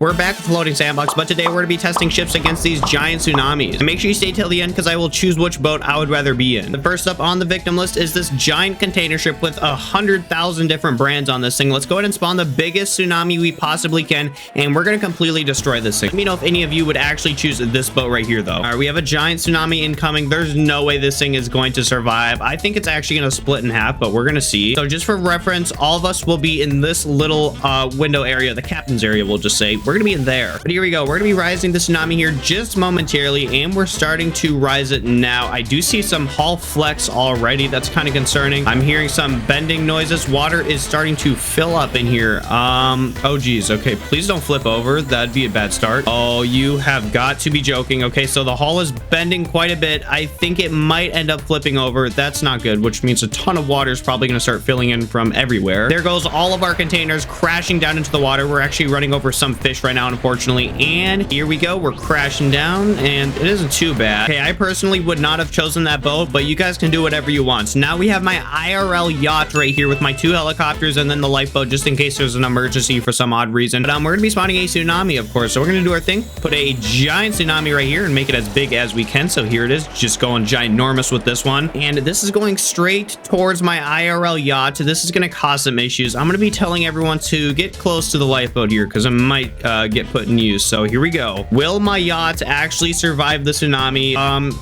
We're back with Floating Sandbox, but today we're going to be testing ships against these giant tsunamis. And make sure you stay till the end because I will choose which boat I would rather be in. The first up on the victim list is this giant container ship with 100,000 different brands on this thing. Let's go ahead and spawn the biggest tsunami we possibly can, and we're going to completely destroy this thing. Let me know if any of you would actually choose this boat right here, though. All right, we have a giant tsunami incoming. There's no way this thing is going to survive. I think it's actually going to split in half, but we're going to see. So just for reference, all of us will be in this little window area, the captain's area, we'll just say. We're gonna be in there, but here we go. We're gonna be rising the tsunami here just momentarily, and we're starting to rise it now. I do see some hull flex already. That's kind of concerning. I'm hearing some bending noises. Water is starting to fill up in here. Oh geez. Okay, please don't flip over. That'd be a bad start. Oh, you have got to be joking. Okay, so the hull is bending quite a bit. I think it might end up flipping over. That's not good, which means a ton of water is probably gonna start filling in from everywhere. There goes all of our containers crashing down into the water. We're actually running over some fish right now, unfortunately, and here we go. We're crashing down, and it isn't too bad. Okay, I personally would not have chosen that boat, but you guys can do whatever you want. So now we have my IRL yacht right here with my 2 helicopters and then the lifeboat just in case there's an emergency for some odd reason. But we're gonna be spawning a tsunami, of course, so we're gonna do our thing, put a giant tsunami right here and make it as big as we can. So here it is, just going ginormous with this one, and this is going straight towards my IRL yacht. This is gonna cause some issues. I'm gonna be telling everyone to get close to the lifeboat here because it might get put in use. So here we go. Will my yacht actually survive the tsunami?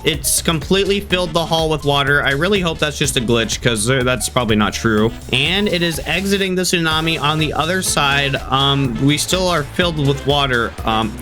It's completely filled the hull with water. I really hope that's just a glitch because that's probably not true. And it is exiting the tsunami on the other side. We still are filled with water.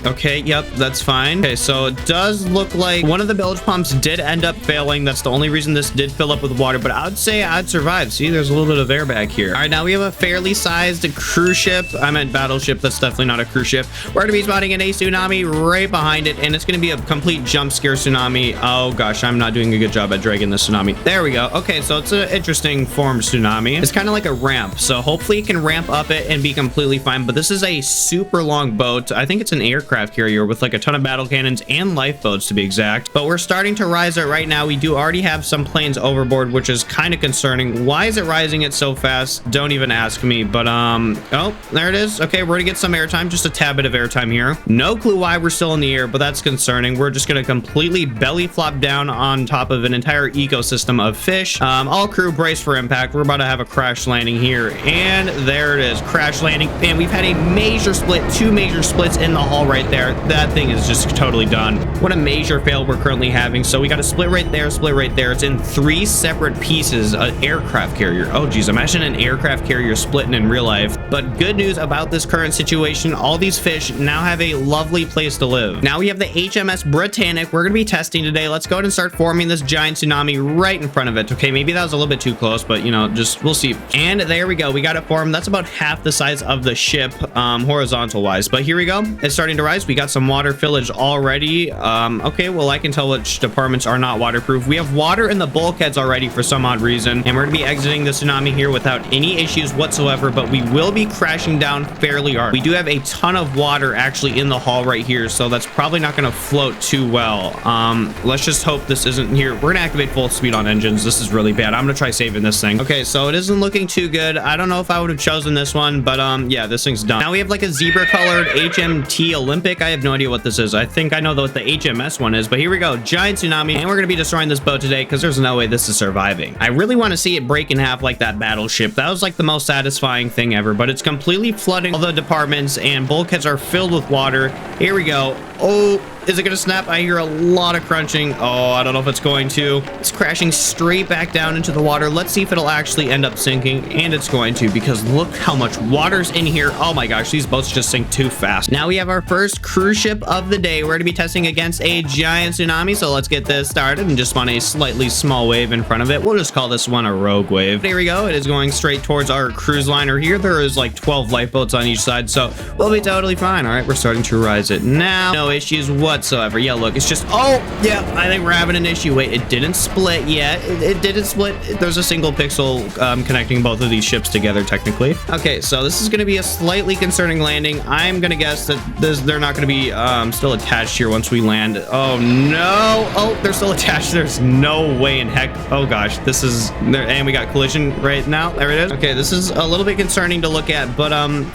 Okay, yep, that's fine. Okay, so it does look like one of the bilge pumps did end up failing. That's the only reason this did fill up with water, but I would say I'd survive. See, there's a little bit of air back here. All right, now we have a fairly sized cruise ship. I meant battleship. That's definitely not a cruise ship. We're gonna be spotting in a tsunami right behind it, and it's gonna be a complete jump scare tsunami. Oh gosh, I'm not doing a good job at dragging the tsunami. There we go. Okay, so it's an interesting form tsunami. It's kind of like a ramp, so hopefully it can ramp up it and be completely fine. But this is a super long boat. I think it's an aircraft carrier with like a ton of battle cannons and lifeboats to be exact. But we're starting to rise it right now. We do already have some planes overboard, which is kind of concerning. Why is it rising it so fast? Don't even ask me. But oh, there it is. Okay, we're gonna get some airtime, just a tad bit of airtime here. No clue why we're still in the air, but that's concerning. We're just gonna completely belly flop down on top of an entire ecosystem of fish. All crew brace for impact. We're about to have a crash landing here, and there it is, crash landing. And we've had a major split, 2 major splits in the hull right there. That thing is just totally done. What a major fail we're currently having. So we got a split right there, split right there. It's in 3 separate pieces. An aircraft carrier. Oh geez, imagine an aircraft carrier splitting in real life. But good news about this current situation, all these fish now have a lovely place to live. Now we have the HMS Britannic. We're gonna be testing today. Let's go ahead and start forming this giant tsunami right in front of it. Okay, maybe that was a little bit too close, but you know, just we'll see. And there we go. We got it formed. That's about half the size of the ship, horizontal wise. But here we go. It's starting to rise. We got some water fillage already. Okay, well, I can tell which departments are not waterproof. We have water in the bulkheads already for some odd reason, and we're gonna be exiting the tsunami here without any issues whatsoever, but we will be crashing down fairly hard. We do have a ton of water actually in the hull right here, so that's probably not going to float too well. Let's just hope this isn't here. We're gonna activate full speed on engines. This is really bad. I'm gonna try saving this thing. Okay, so it isn't looking too good. I don't know if I would have chosen this one, but yeah, this thing's done. Now we have like a zebra colored HMT Olympic. I have no idea what this is. I think I know what the HMS one is, but here we go, giant tsunami, and we're gonna be destroying this boat today because there's no way this is surviving. I really want to see it break in half like that battleship. That was like the most satisfying thing ever, but it's completely flooding all the departments and bulkheads are filled with water. Here we go. Oh, is it gonna snap? I hear a lot of crunching. Oh, I don't know if it's going to. It's crashing straight back down into the water. Let's see if it'll actually end up sinking, and it's going to, because look how much water's in here. Oh my gosh, these boats just sink too fast. Now we have our first cruise ship of the day. We're gonna be testing against a giant tsunami, so let's get this started and just spawn a slightly small wave in front of it. We'll just call this one a rogue wave. There we go. It is going straight towards our cruise liner here. There is like 12 lifeboats on each side, so we'll be totally fine. All right, we're starting to rise it now. No issues whatsoever. whatsoever. Yeah, look, it's just, oh, yeah, I think we're having an issue. Wait, it didn't split yet. It didn't split. There's a single pixel connecting both of these ships together, technically. Okay, so this is going to be a slightly concerning landing. I'm going to guess that they're not going to be still attached here once we land. Oh, no. Oh, they're still attached. There's no way in heck. Oh, gosh, this is there. And we got collision right now. There it is. Okay, this is a little bit concerning to look at, but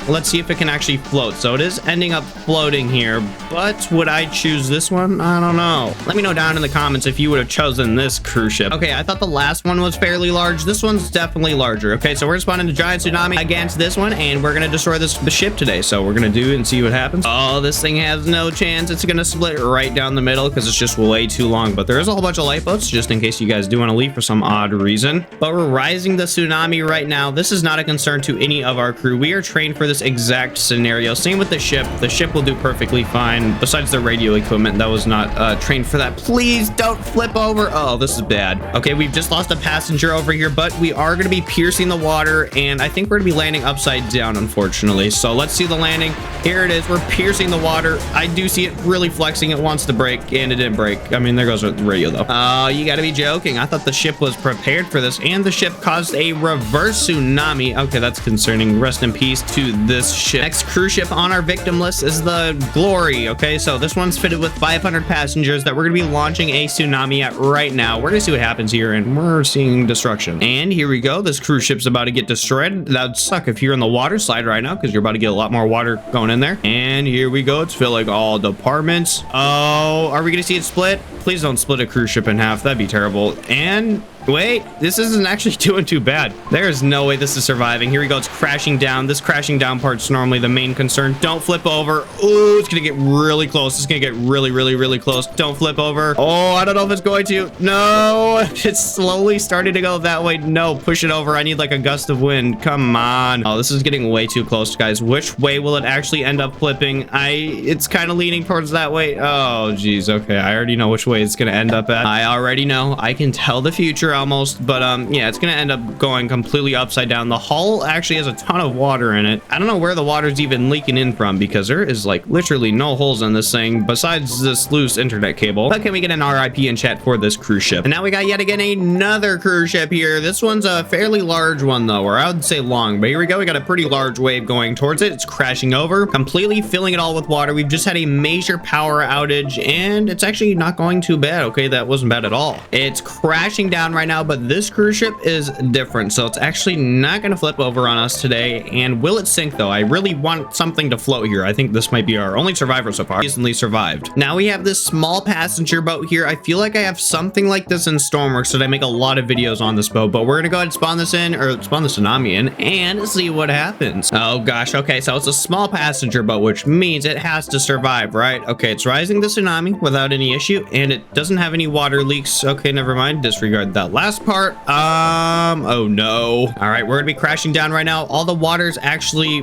let's see if it can actually float. So it is ending up floating here, but would I choose this one? I don't know. Let me know down in the comments if you would have chosen this cruise ship. Okay, I thought the last one was fairly large. This one's definitely larger. Okay, so we're spawning the giant tsunami against this one, and we're gonna destroy the ship today. So we're gonna do it and see what happens. Oh, this thing has no chance. It's gonna split right down the middle because it's just way too long, but there is a whole bunch of lifeboats just in case you guys do want to leave for some odd reason. But we're rising the tsunami right now. This is not a concern to any of our crew. We are trained for this exact scenario. Same with the ship. The ship will do perfectly fine. Besides the radio equipment, that was not trained for that. Please don't flip over. Oh, this is bad. Okay, we've just lost a passenger over here, but we are going to be piercing the water, and I think we're going to be landing upside down, unfortunately. So let's see the landing. Here it is. We're piercing the water. I do see it really flexing. It wants to break, and it didn't break. I mean, there goes the radio, though. Oh, you got to be joking. I thought the ship was prepared for this, and the ship caused a reverse tsunami. Okay, that's concerning. Rest in peace to this ship. Next cruise ship on our victim list is the Glory. Okay, so this one's fitted with 500 passengers that we're going to be launching a tsunami at right now. We're going to see what happens here, and we're seeing destruction. And here we go. This cruise ship's about to get destroyed. That'd suck if you're in the water slide right now because you're about to get a lot more water going in there. And here we go. It's filling all departments. Oh, are we going to see it split? Please don't split a cruise ship in half. That'd be terrible. And wait, this isn't actually doing too bad. There's no way this is surviving. Here we go. It's crashing down. This crashing down part's normally the main concern. Don't flip over. Ooh, it's gonna get really close. It's gonna get really, really, really close. Don't flip over. Oh, I don't know if it's going to. No, it's slowly starting to go that way. No, push it over. I need like a gust of wind. Come on. Oh, this is getting way too close, guys. Which way will it actually end up flipping? It's kind of leaning towards that way. Oh, geez. Okay, I already know which way it's gonna end up at. I already know. I can tell the future almost, but yeah, it's gonna end up going completely upside down. The hull actually has a ton of water in it. I don't know where the water's even leaking in from because there is like literally no holes in this thing besides this loose internet cable. But can we get an RIP in chat for this cruise ship? And now we got yet again another cruise ship here. This one's a fairly large one though, or I would say long, but here we go. We got a pretty large wave going towards it. It's crashing over, completely filling it all with water. We've just had a major power outage, and it's actually not going too bad. Okay, that wasn't bad at all. It's crashing down right now, but this cruise ship is different, so it's actually not going to flip over on us today. And will it sink though? I really want something to float here. I think this might be our only survivor so far. Recently survived. Now we have this small passenger boat here. I feel like I have something like this in Stormworks, so I make a lot of videos on this boat, but we're gonna go ahead and spawn this in, or spawn the tsunami in, and see what happens. Oh gosh. Okay, so it's a small passenger boat, which means it has to survive, right? Okay, it's rising the tsunami without any issue, and it doesn't have any water leaks. Okay, never mind. Disregard that last part. Oh no. All right, we're gonna be crashing down right now. All the water's actually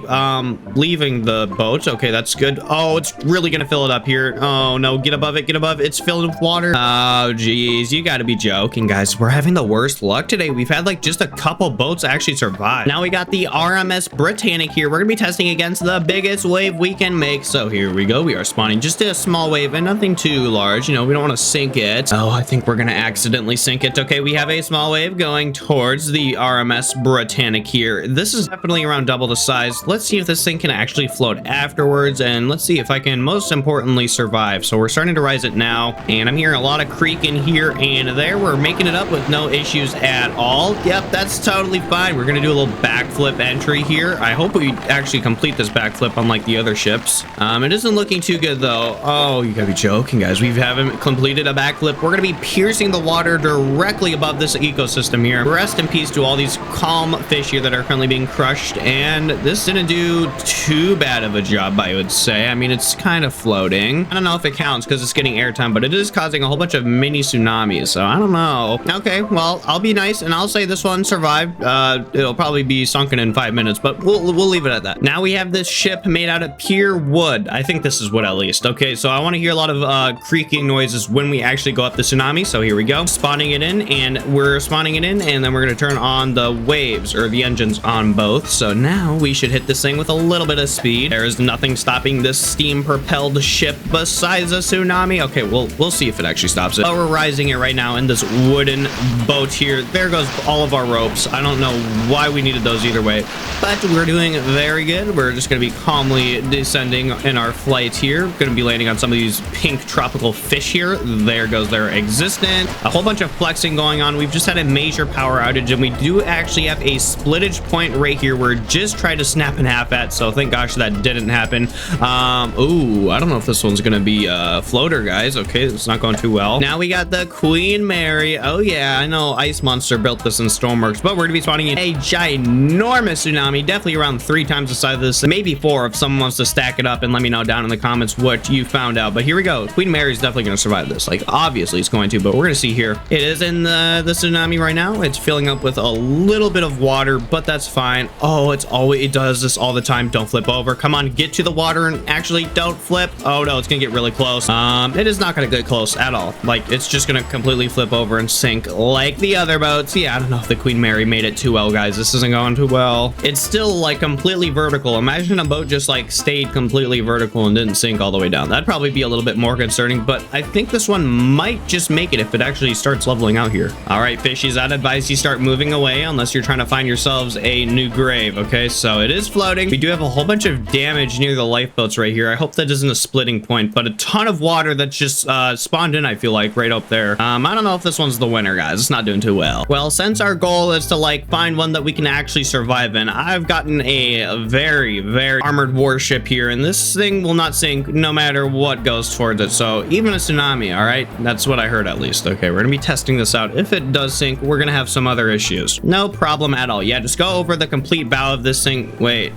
leaving the boat. Okay, that's good. Oh, it's really gonna fill it up here. Oh no, get above it, get above it. It's filled with water. Oh geez, you gotta be joking, guys. We're having the worst luck today. We've had like just a couple boats actually survive. Now we got the RMS Britannic here. We're gonna be testing against the biggest wave we can make. So here we go. We are spawning just a small wave and nothing too large. You know, we don't want to sink it. Oh, I think we're gonna accidentally sink it. Okay, we have a small wave going towards the RMS Britannic here. This is definitely around double the size. Let's see if this thing can actually float afterwards, and let's see if I can most importantly survive. So we're starting to rise it now, and I'm hearing a lot of creaking here and there. We're making it up with no issues at all. Yep, that's totally fine. We're gonna do a little backflip entry here. I hope we actually complete this backflip unlike the other ships. It isn't looking too good though. Oh, you gotta be joking, guys. We haven't completed a backflip. We're gonna be piercing the water directly above this ecosystem here. Rest in peace to all these calm fish here that are currently being crushed, and this didn't do too bad of a job, I would say. I mean, it's kind of floating. I don't know if it counts because it's getting airtime, but it is causing a whole bunch of mini tsunamis, so I don't know. Okay, well, I'll be nice and I'll say this one survived. It'll probably be sunken in 5 minutes, but we'll leave it at that. Now we have this ship made out of pure wood. I think this is wood at least. Okay, so I want to hear a lot of creaking noises when we actually go up the tsunami. So here we go, spawning it in, and and we're spawning it in, and then we're going to turn on the waves, or the engines on both. So now we should hit this thing with a little bit of speed. There is nothing stopping this steam-propelled ship besides a tsunami. Okay, we'll see if it actually stops it. Oh, we're rising it right now in this wooden boat here. There goes all of our ropes. I don't know why we needed those either way, but we're doing very good. We're just going to be calmly descending in our flight here. Going to be landing on some of these pink tropical fish here. There goes their existence. A whole bunch of flexing going on. We've just had a major power outage, and we do actually have a splittage point right here. We're just trying to snap in half at, so thank gosh that didn't happen. Ooh, I don't know if this one's gonna be a floater, guys. Okay, it's not going too well. Now we got the Queen Mary. Oh yeah, I know Ice Monster built this in Stormworks, but we're gonna be spawning in a ginormous tsunami, definitely around 3 times the size of this, maybe 4 if someone wants to stack it up and let me know down in the comments what you found out. But here we go. Queen Mary's definitely gonna survive this. Like, obviously it's going to, but we're gonna see here. It is in the tsunami right now. It's filling up with a little bit of water, but that's fine. Oh, it does this all the time. Don't flip over. Come on, get to the water and actually don't flip. Oh no, it's gonna get really close. It is not gonna get close at all. Like, it's just gonna completely flip over and sink like the other boats. Yeah, I don't know if the Queen Mary made it too well, guys. This isn't going too well. It's still like completely vertical. Imagine a boat just like stayed completely vertical and didn't sink all the way down. That'd probably be a little bit more concerning, but I think this one might just make it if it actually starts leveling out here. All right, fishies, I'd advise you start moving away unless you're trying to find yourselves a new grave. Okay, so it is floating. We do have a whole bunch of damage near the lifeboats right here. I hope that isn't a splitting point, but a ton of water that's just spawned in, I feel like, right up there. I don't know if this one's the winner, guys. It's not doing too well. Well, since our goal is to like find one that we can actually survive in, I've gotten a very, very armored warship here, and this thing will not sink no matter what goes towards it. So even a tsunami, all right? That's what I heard at least. Okay, we're gonna be testing this out. If it does sink, we're gonna have some other issues. No problem at all. Yeah, just go over the complete bow of this thing. Wait.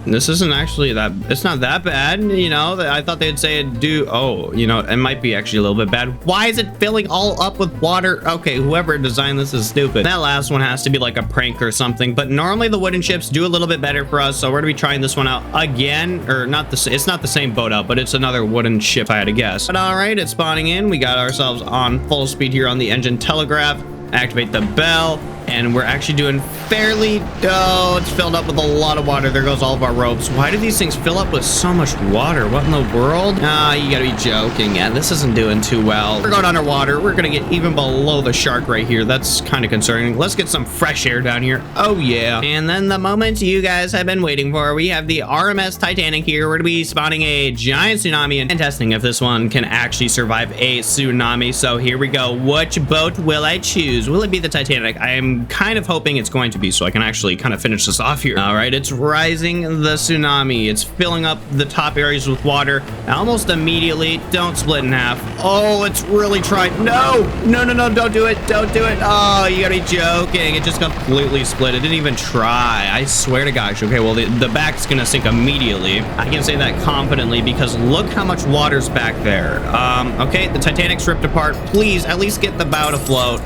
This isn't actually that, it's not that bad, you know. I thought they'd say it do, oh, you know, it might be actually a little bit bad. Why is it filling all up with water? Okay, whoever designed this is stupid. That last one has to be like a prank or something, but normally the wooden ships do a little bit better for us, so we're gonna be trying this one out again, or not the, it's not the same boat out, but it's another wooden ship, if I had to guess. But all right, it's spawning in. We got ourselves on full speed here on the engine telegraph. Activate the bell, and we're actually doing fairly, oh, it's filled up with a lot of water. There goes all of our ropes. Why do these things fill up with so much water? What in the world? Ah, you gotta be joking. Yeah, this isn't doing too well. We're going underwater. We're gonna get even below the shark right here. That's kind of concerning. Let's get some fresh air down here. Oh yeah. And then the moment you guys have been waiting for, we have the RMS Titanic here. We're gonna be spawning a giant tsunami and testing if this one can actually survive a tsunami. So here we go. Which boat will I choose? Will it be the Titanic? I am kind of hoping it's going to be, so I can actually kind of finish this off here. All right, it's rising the tsunami. It's filling up the top areas with water almost immediately. Don't split in half. Oh, it's really trying. No, no, no, no, don't do it. Don't do it. Oh, you gotta be joking. It just completely split. It didn't even try. I swear to gosh. Okay, well, the back's gonna sink immediately. I can say that confidently because look how much water's back there. Okay, the Titanic's ripped apart. Please, at least get the bow to float.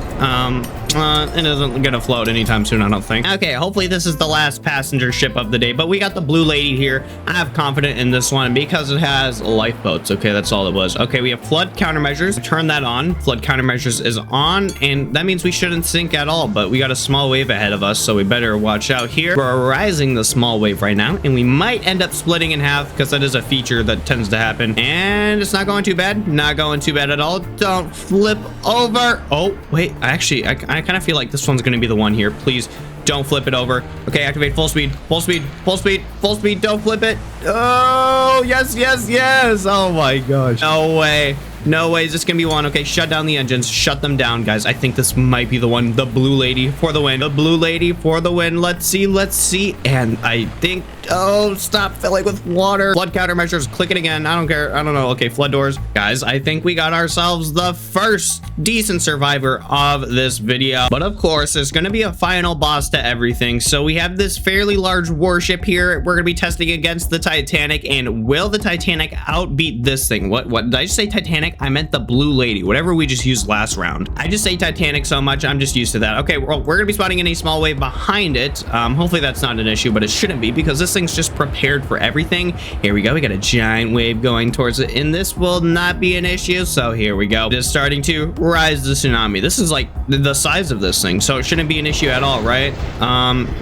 It isn't gonna float anytime soon, I don't think. Okay, hopefully this is the last passenger ship of the day, but we got the Blue Lady here. I have confidence in this one because it has lifeboats. Okay, that's all it was. Okay, we have flood countermeasures. Turn that on. Flood countermeasures is on, and that means we shouldn't sink at all, but we got a small wave ahead of us, so we better watch out here. We're rising the small wave right now, and we might end up splitting in half because that is a feature that tends to happen, and it's not going too bad. Not going too bad at all. Don't flip over. Oh, wait, actually, I kind of feel like this one's going to be the one here. Please don't flip it over. Okay, activate full speed, full speed, full speed, full speed. Don't flip it. Oh, yes, yes, yes. Oh my gosh. No way. No way is this gonna be one. Okay, shut down the engines. Shut them down, guys. I think this might be the one. The Blue Lady for the win. The Blue Lady for the win. Let's see. Let's see. And I think... Oh, stop filling with water. Flood countermeasures. Click it again. I don't care. I don't know. Okay, flood doors. Guys, I think we got ourselves the first decent survivor of this video. But of course, there's going to be a final boss to everything. So we have this fairly large warship here. We're going to be testing against the Titanic. And will the Titanic outbeat this thing? What did I just say? Titanic? Titanic. I meant the Blue Lady, whatever we just used last round. I just say Titanic so much, I'm just used to that. Okay, well, we're gonna be spotting any small wave behind it. Hopefully that's not an issue, but it shouldn't be because this thing's just prepared for everything. Here we go. We got a giant wave going towards it, and this will not be an issue. So here we go. Just starting to rise the tsunami. This is like the size of this thing, so it shouldn't be an issue at all, right?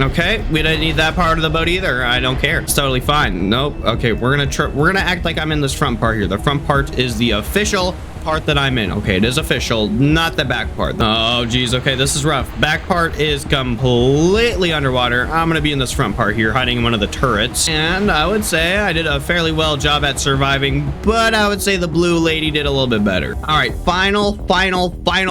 Okay, we don't need that part of the boat either. I don't care. It's totally fine. Nope. Okay, we're gonna act like I'm in this front part here. The front part is the official part that I'm in. Okay, it is official, not the back part. Oh geez, okay, this is rough. Back part is completely underwater. I'm gonna be in this front part here, hiding in one of the turrets, and I would say I did a fairly well job at surviving, but I would say the Blue Lady did a little bit better. All right, final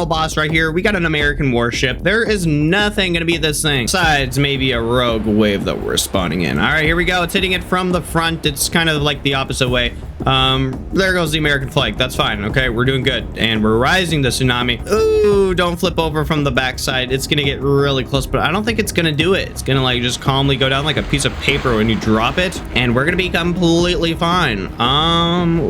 boss right here. We got an American warship. There is nothing gonna be this thing besides maybe a rogue wave that we're spawning in. All right, here we go. It's hitting it from the front. It's kind of like the opposite way. There goes the American flag. That's fine. Okay, we're doing good, and we're rising the tsunami. Ooh, don't flip over from the backside. It's gonna get really close, but I don't think it's gonna do it. It's gonna like just calmly go down like a piece of paper when you drop it, and we're gonna be completely fine.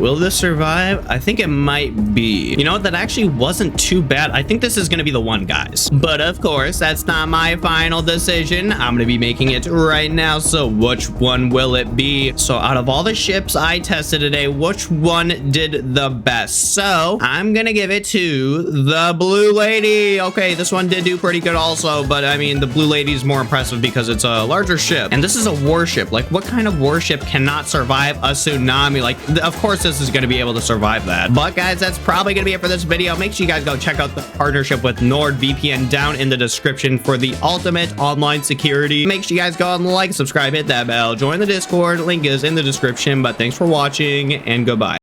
Will this survive? I think it might be. You know what? That actually wasn't too bad. I think this is gonna be the one, guys. But of course, that's not my final decision. I'm gonna be making it right now. So which one will it be? So out of all the ships I tested today, which one did the best? So I'm gonna give it to the Blue Lady. Okay, this one did do pretty good also, but I mean the Blue Lady is more impressive because it's a larger ship, and this is a warship. Like, what kind of warship cannot survive a tsunami? Like, of course this is gonna be able to survive that. But guys, that's probably gonna be it for this video. Make sure you guys go check out the partnership with NordVPN down in the description for the ultimate online security. Make sure you guys go and like, subscribe, hit that bell, join the Discord. Link is in the description. But thanks for watching, and goodbye.